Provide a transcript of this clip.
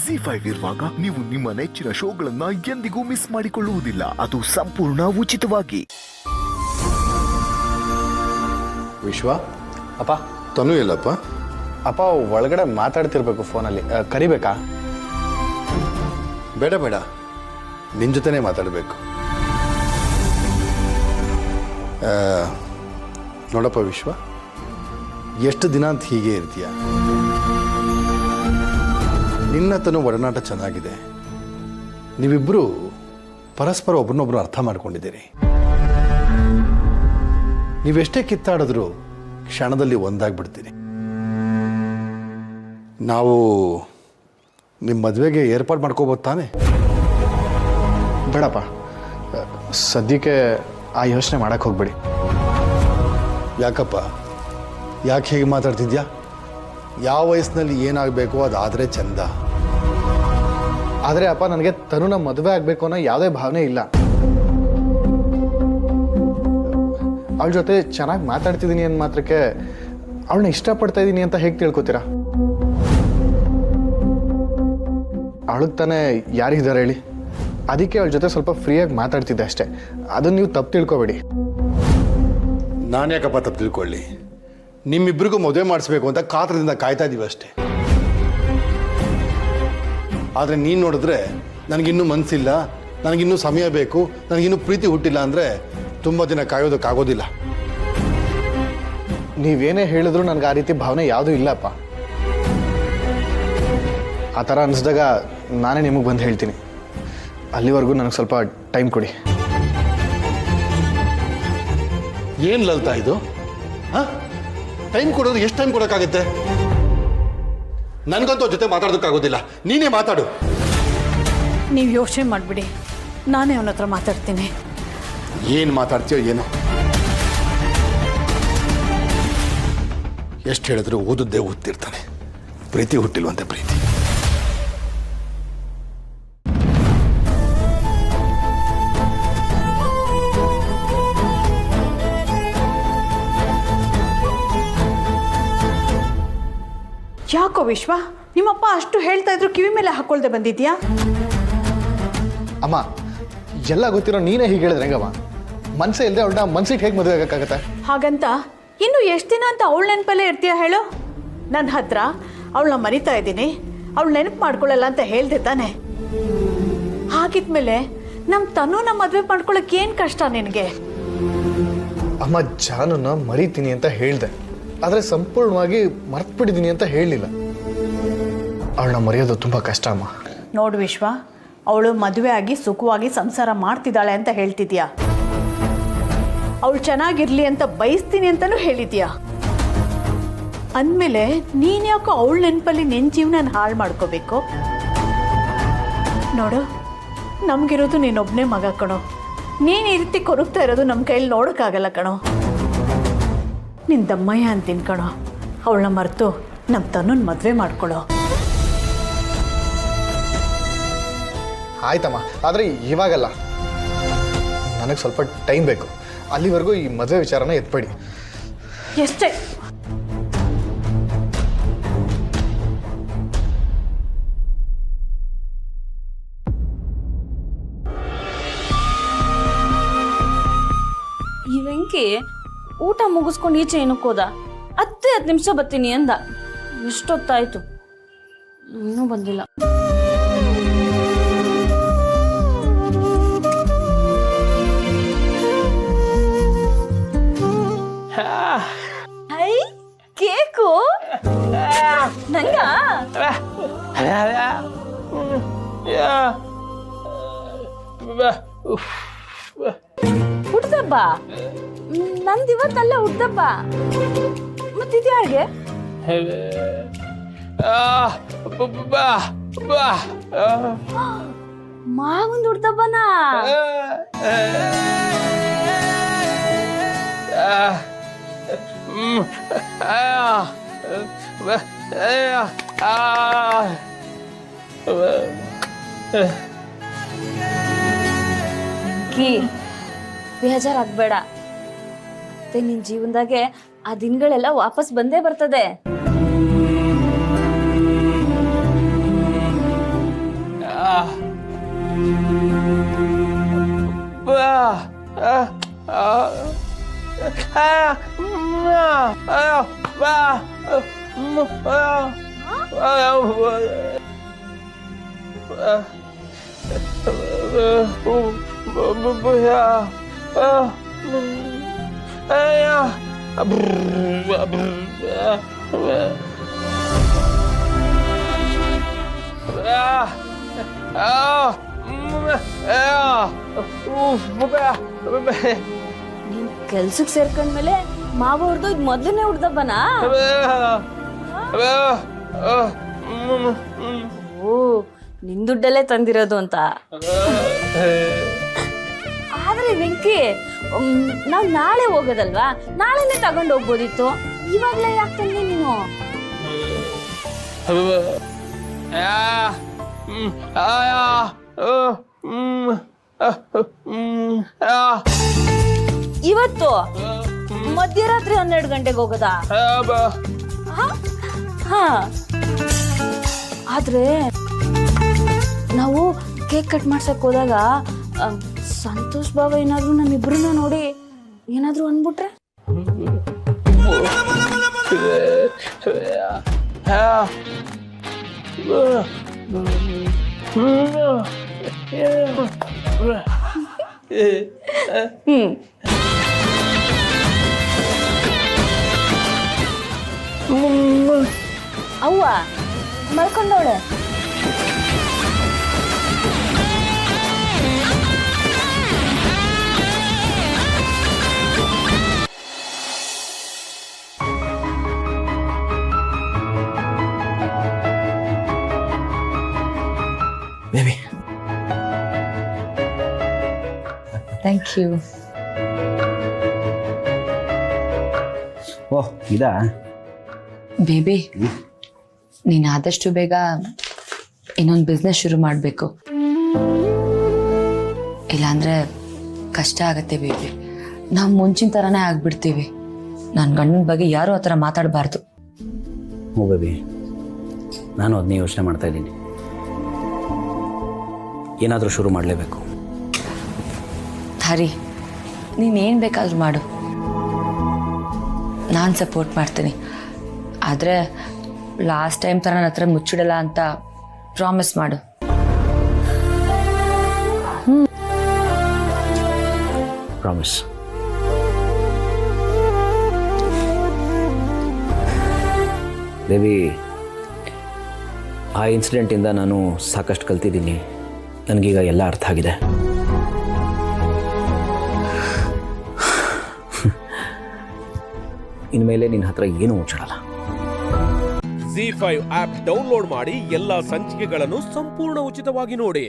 ಜಿ5 ಇರುವಾಗ ನೀವು ನಿಮ್ಮ ನೆಚ್ಚಿನ ಶೋಗಳನ್ನ ಎಂದಿಗೂ ಮಿಸ್ ಮಾಡಿಕೊಳ್ಳುವುದಿಲ್ಲ. ಅದು ಸಂಪೂರ್ಣ ಉಚಿತವಾಗಿ. ವಿಶ್ವ ಅಪ್ಪ. ತನು ಎಲ್ಲಪ್ಪ? ಅಪ್ಪ ಒಳಗಡೆ ಮಾತಾಡ್ತಿರ್ಬೇಕು ಫೋನಲ್ಲಿ, ಕರಿಬೇಕಾ? ಬೇಡ ಬೇಡ, ನಿನ್ನ ಜೊತೆನೇ ಮಾತಾಡಬೇಕು. ನೋಡಪ್ಪ ವಿಶ್ವ, ಎಷ್ಟು ದಿನ ಅಂತ ಹೀಗೆ ಇರ್ತೀಯ? ನಿನ್ನ ತನು ಒಡನಾಟ ಚೆನ್ನಾಗಿದೆ. ನೀವಿಬ್ಬರು ಪರಸ್ಪರ ಒಬ್ರನ್ನೊಬ್ರು ಅರ್ಥ ಮಾಡ್ಕೊಂಡಿದ್ದೀರಿ. ನೀವೆಷ್ಟೇ ಕಿತ್ತಾಡಿದ್ರು ಕ್ಷಣದಲ್ಲಿ ಒಂದಾಗ್ಬಿಡ್ತೀರಿ. ನಾವು ನಿಮ್ಮ ಮದುವೆಗೆ ಏರ್ಪಾಡು ಮಾಡ್ಕೋಬೋದು ತಾನೆ? ಬೇಡಪ್ಪ, ಸದ್ಯಕ್ಕೆ ಆ ಯೋಚನೆ ಮಾಡಕ್ಕೆ ಹೋಗ್ಬೇಡಿ. ಯಾಕಪ್ಪ, ಯಾಕೆ ಹೇಗೆ ಮಾತಾಡ್ತಿದ್ಯಾ? ಯಾವ ವಯಸ್ಸಿನಲ್ಲಿ ಏನಾಗಬೇಕೋ ಅದಾದರೆ ಚಂದ. ಆದರೆ ಅಪ್ಪ, ನನಗೆ ತನುನ ಮದುವೆ ಆಗಬೇಕು ಅನ್ನೋ ಯಾವುದೇ ಭಾವನೆ ಇಲ್ಲ. ಅವಳ ಜೊತೆ ಚೆನ್ನಾಗಿ ಮಾತಾಡ್ತಿದ್ದೀನಿ ಅಂದ ಮಾತ್ರಕ್ಕೆ ಅವಳನ್ನ ಇಷ್ಟಪಡ್ತಾ ಇದ್ದೀನಿ ಅಂತ ಹೇಗೆ ತಿಳ್ಕೊತೀರಾ? ಅವಳಿಗೆ ತಾನೇ ಯಾರಿದ್ದಾರೆ ಹೇಳಿ? ಅದಕ್ಕೆ ಅವಳ ಜೊತೆ ಸ್ವಲ್ಪ ಫ್ರೀಯಾಗಿ ಮಾತಾಡ್ತಿದ್ದೆ ಅಷ್ಟೇ. ಅದನ್ನು ನೀವು ತಪ್ಪು ತಿಳ್ಕೊಬೇಡಿ. ನಾನು ಯಾಕಪ್ಪ ತಪ್ಪು ತಿಳ್ಕೊಳ್ಳಿ? ನಿಮ್ಮಿಬ್ಬರಿಗೂ ಮದುವೆ ಮಾಡಿಸ್ಬೇಕು ಅಂತ ಕಾತ್ರದಿಂದ ಕಾಯ್ತಾ ಇದ್ದೀವಿ ಅಷ್ಟೇ. ಆದರೆ ನೀನು ನೋಡಿದ್ರೆ ನನಗಿನ್ನೂ ಮನಸ್ಸಿಲ್ಲ, ನನಗಿನ್ನೂ ಸಮಯ ಬೇಕು, ನನಗಿನ್ನೂ ಪ್ರೀತಿ ಹುಟ್ಟಿಲ್ಲ ಅಂದರೆ ತುಂಬ ದಿನ ಕಾಯೋದಕ್ಕಾಗೋದಿಲ್ಲ. ನೀವೇನೇ ಹೇಳಿದ್ರು ನನಗೆ ಆ ರೀತಿ ಭಾವನೆ ಯಾವುದೂ ಇಲ್ಲಪ್ಪ. ಆ ಥರ ಅನಿಸಿದಾಗ ನಾನೇ ನಿಮಗೆ ಬಂದು ಹೇಳ್ತೀನಿ. ಅಲ್ಲಿವರೆಗೂ ನನಗೆ ಸ್ವಲ್ಪ ಟೈಮ್ ಕೊಡಿ. ಏನು ಲಲಿತಾ ಇದು? ಹಾಂ, ಟೈಮ್ ಕೊಡೋದು ಎಷ್ಟು ಟೈಮ್ ಕೊಡೋಕ್ಕಾಗುತ್ತೆ? ನನಗಂತೂ ಜೊತೆ ಮಾತಾಡೋದಕ್ಕಾಗೋದಿಲ್ಲ. ನೀನೇ ಮಾತಾಡು. ನೀವು ಯೋಚನೆ ಮಾಡಿಬಿಡಿ, ನಾನೇ ಅವನ ಹತ್ರ ಮಾತಾಡ್ತೀನಿ. ಏನು ಮಾತಾಡ್ತೀಯೋ ಏನೋ. ಎಷ್ಟು ಹೇಳಿದ್ರು ಓದದ್ದೇ ಓದ್ತಿರ್ತಾನೆ. ಪ್ರೀತಿ ಹುಟ್ಟಿಲ್ವಂತೆ ಪ್ರೀತಿ. ಯಾಕೋ ವಿಶ್ವ, ನಿಮ್ಮಪ್ಪ ಅಷ್ಟು ಹೇಳ್ತಾ ಇದ್ರು ಕಿವಿ ಮೇಲೆ ಹಾಕೊಳ್ದೆ ಬಂದಿದ್ಯಾ? ಅಮ್ಮ, ಎಲ್ಲ ಗೊತ್ತಿರೋ ನೀನೇ ಹೀಗೆ ಹೇಳಿದ್ರೆ ಹೆಂಗಮ್ಮ? ಮನಸ್ಸೇ ಇಲ್ಲದೆ ಅವಳನ್ನ ಮನ್ಸಿಗೆ ಹೇಗೆ ಮದುವೆ ಆಗೋಕ್ಕಾಗತ್ತೆ? ಹಾಗಂತ ಇನ್ನು ಎಷ್ಟು ದಿನ ಅಂತ ಅವಳ ನೆನಪಲ್ಲೇ ಇರ್ತೀಯ ಹೇಳು? ನನ್ನ ಹತ್ರ ಅವಳನ್ನ ಮರಿತಾ ಇದ್ದೀನಿ, ಅವಳು ನೆನಪು ಮಾಡ್ಕೊಳ್ಳಲ್ಲ ಅಂತ ಹೇಳ್ದೆ ತಾನೆ? ಹಾಗಿದ್ಮೇಲೆ ನಮ್ಮ ತನುನ ಮದುವೆ ಮಾಡ್ಕೊಳ್ಳೋಕೆ ಏನು ಕಷ್ಟ ನಿನಗೆ? ಅಮ್ಮ, ಜಾನನ್ನ ಮರಿತೀನಿ ಅಂತ ಹೇಳ್ದೆ, ಆದರೆ ಸಂಪೂರ್ಣವಾಗಿ ಮರ್ತ್ಬಿಟ್ಟಿದ್ದೀನಿ ಅಂತ ಹೇಳಲಿಲ್ಲ. ಅವಳನ್ನ ಮರೆಯೋದು ತುಂಬ ಕಷ್ಟ ಅಮ್ಮ. ನೋಡು ವಿಶ್ವ, ಅವಳು ಮದುವೆ ಆಗಿ ಸುಖವಾಗಿ ಸಂಸಾರ ಮಾಡ್ತಿದ್ದಾಳೆ ಅಂತ ಹೇಳ್ತಿದ್ಯಾ. ಅವಳು ಚೆನ್ನಾಗಿರ್ಲಿ ಅಂತ ಬಯಸ್ತೀನಿ ಅಂತಲೂ ಹೇಳಿದ್ಯಾ. ಅಂದಮೇಲೆ ನೀನು ಯಾಕೋ ಅವಳ ನೆನಪಲ್ಲಿ ನಿನ್ನ ಜೀವನ ಹಾಳು ಮಾಡ್ಕೋಬೇಕು? ನೋಡು, ನಮಗಿರೋದು ನೀನೊಬ್ಬನೇ ಮಗ ಕಣೋ. ನೀನು ಈ ರೀತಿ ಕೊರಗ್ತಾ ಇರೋದು ನಮ್ಮ ಕೈಯಲ್ಲಿ ನೋಡೋಕ್ಕಾಗಲ್ಲ ಕಣೋ. ನಿನ್ನ ದಮ್ಮಯ್ಯ ಅಂತೀನಿ ಕಣೋ. ಅವಳನ್ನ ಮರೆತು ನಮ್ಮ ತನ್ನನ್ನು ಮದುವೆ ಮಾಡ್ಕೊಳ್ಳೋ. ಆಯ್ತಮ್ಮ, ಆದರೆ ಇವಾಗಲ್ಲ. ನನಗೆ ಸ್ವಲ್ಪ ಟೈಮ್ ಬೇಕು. ಅಲ್ಲಿವರೆಗೂ ಈ ಮದುವೆ ವಿಚಾರನ ಎತ್ಬೇಡಿ. ಎಷ್ಟೇ ಈ ವೆಂಕಿ ಊಟ ಮುಗಿಸ್ಕೊಂಡು ಈಚೆ ಏನಕ್ಕೆ ಹೋದ? 10 ನಿಮಿಷ ಬರ್ತೀನಿ ಅಂದ. ಎಷ್ಟೊತ್ತಾಯ್ತು, ಇನ್ನೂ ಬಂದಿಲ್ಲ. ಹೈ, ಕೇಕು ನಂಗ? ಹುಟ್ಟದಬ್ಬ ನಂದಿವತ್ತಲ್ಲ ಹುಟ್ಟದಬ್ಬ. ಮತ್ತಿದ್ಯಾರಿಗೆ? ಮಾವಂದು ಹುಟ್ಟದಬ್ಬನಾ? ಬೇಜಾರಾಗ್ಬೇಡ. ನಿನ್ ಜೀವನದಾಗೆ ಆ ದಿನಗಳೆಲ್ಲ ವಾಪಸ್ ಬಂದೇ ಬರ್ತದೆ. ನೀನ್ ಕೆಲ್ಸಕ್ಕೆ ಸೇರ್ಕೊಂಡ್ಮೇಲೆ ಮಾವ ಅವ್ರದ್ದು ಇದು ಮೊದಲನೇ ಹುಡ್ದಬ್ಬನಾ? ಓ ನಿನ್ ದುಡ್ಡಲ್ಲೇ ತಂದಿರೋದು ಅಂತ. ಆದ್ರೆ ವೆಂಕಿ, ನಾವ್ ನಾಳೆ ಹೋಗೋದಲ್ವಾ, ನಾಳೆನೆ ತಗೊಂಡು ಹೋಗ್ಬೋದಿತ್ತು. ಇವಾಗ್ಲೇ ಯಾಕೆ ತಂದೆ ನೀನು? ಇವತ್ತು ಮಧ್ಯರಾತ್ರಿ 12 ಗಂಟೆಗೆ ಹೋಗೋದಾ? ಹಾ, ಆದ್ರೆ ನಾವು ಕೇಕ್ ಕಟ್ ಮಾಡ್ಸಕ್ ಹೋದಾಗ ಸಂತೋಷ್ ಬಾಬಾ ಏನಾದ್ರು ನಮ್ಮಿಬ್ರನ್ನ ನೋಡಿ ಏನಾದ್ರು ಅಂದ್ಬಿಟ್ರೆ? ಅವ್ವ ಮಲ್ಕೊಂಡವಳೆ. Baby thank you. ಓಹ್ ಇದಾ ಬೇಬಿ, ನೀನು ಆದಷ್ಟು ಬೇಗ ಇನ್ನೊಂದು ಬಿಸ್ನೆಸ್ ಶುರು ಮಾಡಬೇಕು, ಇಲ್ಲಾಂದರೆ ಕಷ್ಟ ಆಗತ್ತೆ ಬೇಬಿ. ನಾವು ಮುಂಚಿನ ಥರನೇ ಆಗ್ಬಿಡ್ತೀವಿ. ನನ್ನ ಗಂಡನ ಬಗ್ಗೆ ಯಾರೂ ಆ ಥರ ಮಾತಾಡಬಾರ್ದು. ಹ್ಞೂ ಬೇಬಿ, ನಾನು ಅದನ್ನೇ ಯೋಚನೆ ಮಾಡ್ತಾ ಇದ್ದೀನಿ. ಏನಾದರೂ ಶುರು ಮಾಡಲೇಬೇಕು. ಹರಿ, ನೀನೇನು ಬೇಕಾದರೂ ಮಾಡು, ನಾನು ಸಪೋರ್ಟ್ ಮಾಡ್ತೀನಿ. ಆದರೆ ಲಾಸ್ಟ್ ಟೈಮ್ ಥರ ನನ್ನ ಹತ್ರ ಮುಚ್ಚಿಡಲ್ಲ ಅಂತ ಪ್ರಾಮಿಸ್ ಮಾಡು. ಪ್ರಾಮಿಸ್. ದೇವಿ, ಆ ಇನ್ಸಿಡೆಂಟಿಂದ ನಾನು ಸಾಕಷ್ಟು ಕಲ್ತಿದ್ದೀನಿ. ನನಗೀಗ ಎಲ್ಲ ಅರ್ಥ ಆಗಿದೆ. ಇನ್ಮೇಲೆ ನಿನ್ನ ಹತ್ರ ಏನೂ ಮುಚ್ಚಿಡಲ್ಲ. ZEE5 ಆಪ್ ಡೌನ್ಲೋಡ್ ಮಾಡಿ ಎಲ್ಲಾ ಸಂಚಿಕೆಗಳನ್ನು ಸಂಪೂರ್ಣ ಉಚಿತವಾಗಿ ನೋಡಿ.